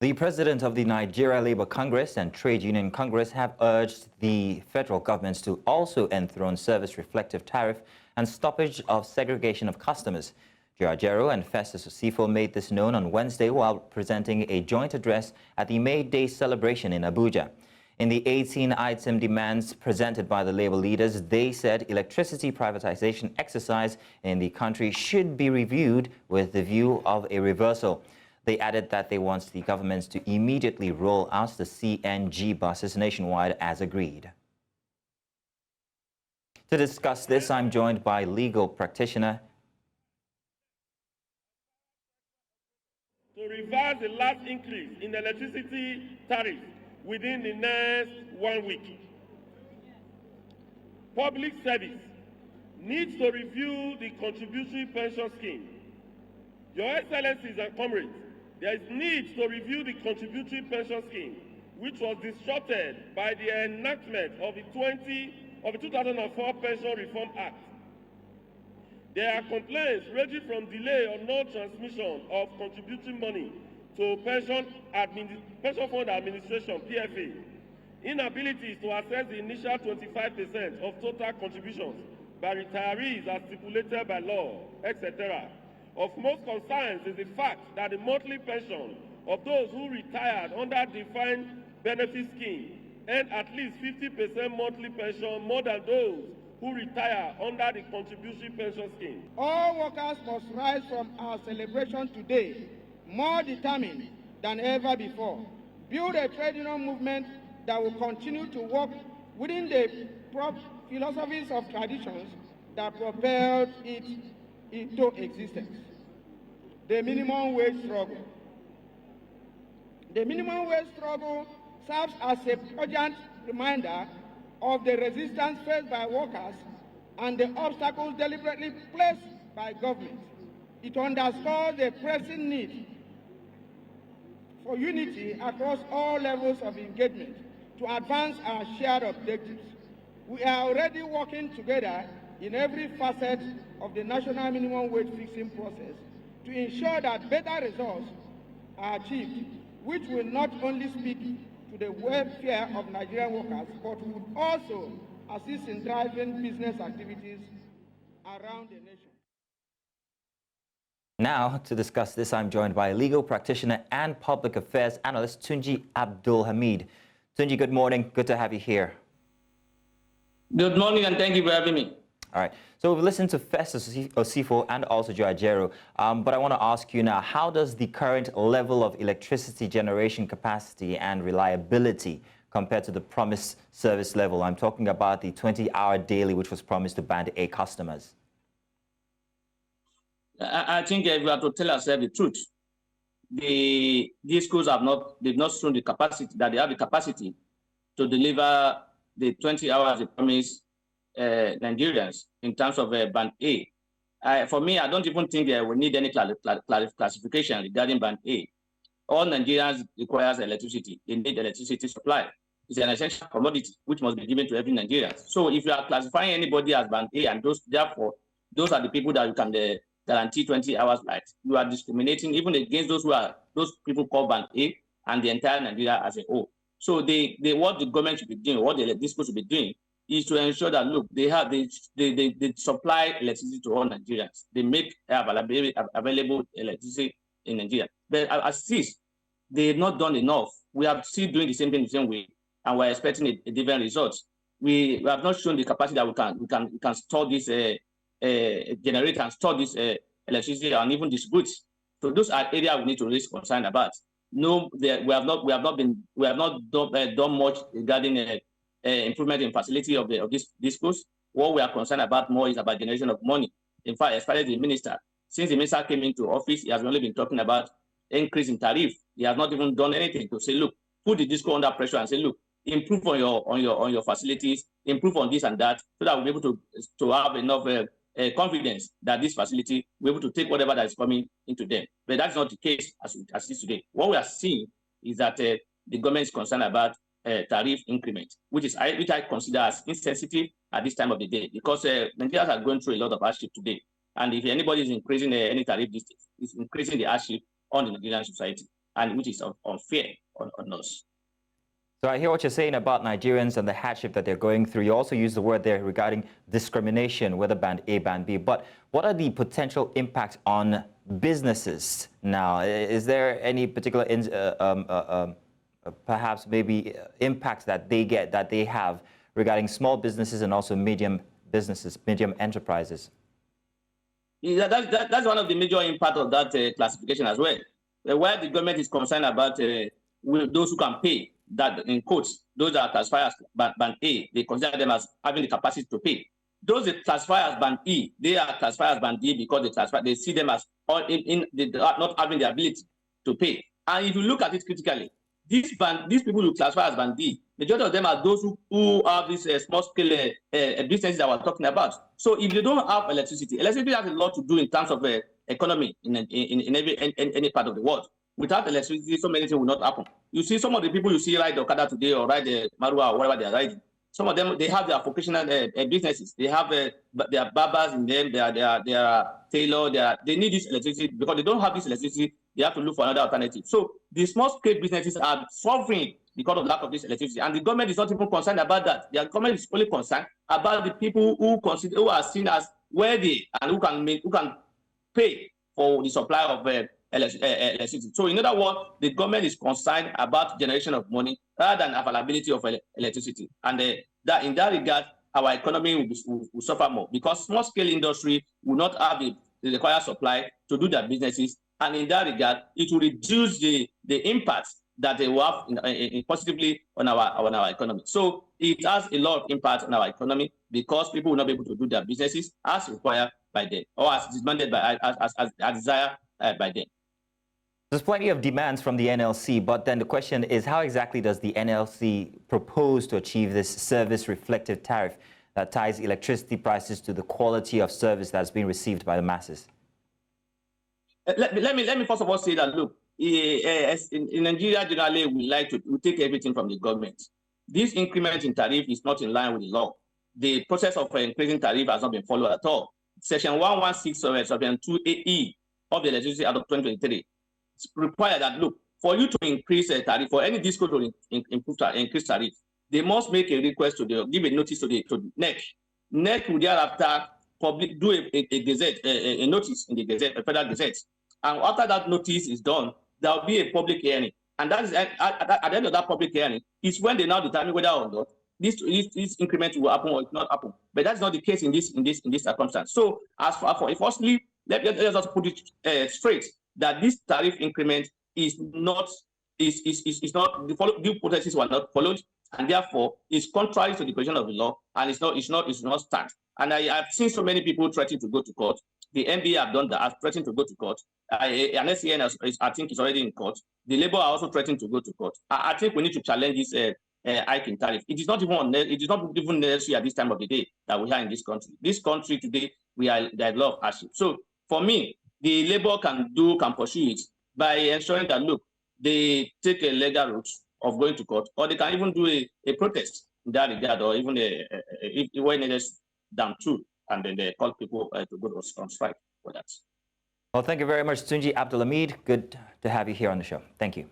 The president of the Nigeria Labour Congress and Trade Union Congress have urged the federal governments to also enthrone service-reflective tariff and stoppage of segregation of customers. Joe and Festus Osifo made this known on Wednesday while presenting a joint address at the May Day celebration in Abuja. In the 18-item demands presented by the Labour leaders, they said electricity privatization exercise in the country should be reviewed with the view of a reversal. They added that they want the governments to immediately roll out the CNG buses nationwide as agreed. To discuss this, I'm joined by legal practitioner. To reverse the last increase in electricity tariff within the next 1 week. Public service needs to review the contributory pension scheme. Your Excellencies and comrades, there is need to review the contributory pension scheme, which was disrupted by the enactment of the 2004 Pension Reform Act. There are complaints ranging from delay or no transmission of contributory money to Pension Fund Administration, PFA, inabilities to assess the initial 25% of total contributions by retirees as stipulated by law, etc. Of most concerns is the fact that the monthly pension of those who retired under defined benefit scheme earn at least 50% monthly pension more than those who retire under the contributory pension scheme. All workers must rise from our celebration today more determined than ever before. Build a trade union movement that will continue to work within the philosophies of traditions that propelled it into existence. The minimum wage struggle. The minimum wage struggle serves as a urgent reminder of the resistance faced by workers and the obstacles deliberately placed by government. It underscores the pressing need for unity across all levels of engagement to advance our shared objectives. We are already working together in every facet of the national minimum wage fixing process to ensure that better results are achieved, which will not only speak to the welfare of Nigerian workers, but would also assist in driving business activities around the nation. Now, to discuss this, I'm joined by legal practitioner and public affairs analyst Tunji Abdulhameed. Tunji, good morning. Good to have you here. Good morning, and thank you for having me. All right. So we've listened to Festus Osifo and also Joe, but I want to ask you now, how does the current level of electricity generation capacity and reliability compare to the promised service level? I'm talking about the 20-hour daily, which was promised to Band A customers. I think if we have to tell ourselves the truth, these schools they've not shown the capacity, that they have the capacity to deliver the 20 hours they promised Nigerians in terms of Band A. For me, I don't even think we need any classification regarding Band A. All Nigerians requires electricity. They need electricity supply. It's an essential commodity which must be given to every Nigerian. So if you are classifying anybody as Band A, and therefore those are the people that you can guarantee 20 hours light, you are discriminating even against those people called Band A and the entire Nigeria as a whole. So what the government should be doing, what the school should be doing, is to ensure that, look, they supply electricity to all Nigerians. They make available electricity in Nigeria. But as this, they've not done enough. We are still doing the same thing the same way, and we're expecting a different result. We have not shown the capacity that we can store this generate and store this electricity and even distribute. So those are areas we need to raise concern about. No, we have not done much regarding improvement in facility of this schools. What we are concerned about more is about generation of money. In fact, as far as the minister, since the minister came into office, he has only been talking about increase in tariff. He has not even done anything to say, look, put the disco under pressure and say, look, improve on your facilities, improve on this and that, so that we'll be able to have enough confidence that this facility will be able to take whatever that is coming into them. But that's not the case as it is today. What we are seeing is that the government is concerned about tariff increment, which I consider as insensitive at this time of the day, because Nigerians are going through a lot of hardship today. And if anybody is increasing any tariff, it's increasing the hardship on the Nigerian society. and which is unfair on us. So I hear what you're saying about Nigerians and the hardship that they're going through. You also use the word there regarding discrimination, whether band A, band B. But what are the potential impacts on businesses now? Is there any particular, perhaps maybe impacts that they have regarding small businesses and also medium businesses, medium enterprises? Yeah, that's one of the major impacts of that classification as well. Where the government is concerned about those who can pay, that in quotes, those that are classified as band A, they consider them as having the capacity to pay. Those that classify as band E, they are classified as band D because they see them as they are not having the ability to pay. And if you look at it critically, these people who classify as band D, majority of them are those who have these small scale businesses that we're talking about. So if they don't have electricity has a lot to do in terms of economy in any part of the world. Without electricity, so many things will not happen. You see some of the people you see ride the Okada today or ride the Marua or whatever they are riding. Some of them, they have their vocational businesses. They have their barbers in them, they are tailor, they need this electricity because they don't have this electricity. They have to look for another alternative. So the small scale businesses are suffering because of lack of this electricity. And the government is not even concerned about that. The government is only concerned about the people who are seen as worthy and who can pay for the supply of electricity. So in other words, the government is concerned about generation of money rather than availability of electricity. And that in that regard, our economy will suffer more because small scale industry will not have the required supply to do their businesses. And in that regard, it will reduce the impact that they will have positively on our economy. So it has a lot of impact on our economy because people will not be able to do their businesses as required by them or as demanded by as desired by them. There's plenty of demands from the NLC, but then the question is, how exactly does the NLC propose to achieve this service-reflective tariff that ties electricity prices to the quality of service that's being received by the masses? Let me first of all say that, look, in Nigeria, generally, we take everything from the government. This increment in tariff is not in line with the law. The process of increasing tariff has not been followed at all. Section 116 of Section 2AE of the Electricity Act of 2023 require that, look, for you to increase a tariff, for any disco to increase tariff, they must make a request give a notice to the NEC. NEC will thereafter do a gazette, a notice in the gazette, a federal gazette. And after that notice is done, there will be a public hearing. And that is at the end of that public hearing is when they now determine whether or not this increment will happen or it not happen. But that's not the case in this circumstance. So as for firstly, let's just put it straight that this tariff increment is not the due processes were not followed, and therefore is contrary to the provision of the law, and it's not stand. And I've seen so many people threatening to go to court. The NBA have done that, have threatened to go to court. An SCN, I think, is already in court. The Labour are also threatening to go to court. I think we need to challenge this hike in tariff. It is not even necessary at this time of the day that we are in this country. This country today, there's a lot of hardship. So for me, the Labour can pursue it by ensuring that, look, they take a legal route of going to court, or they can even do a protest in that regard, or even when it is down to, and then they call people to go on strike for that. Well, thank you very much, Tunji Abdulhameed. Good to have you here on the show. Thank you.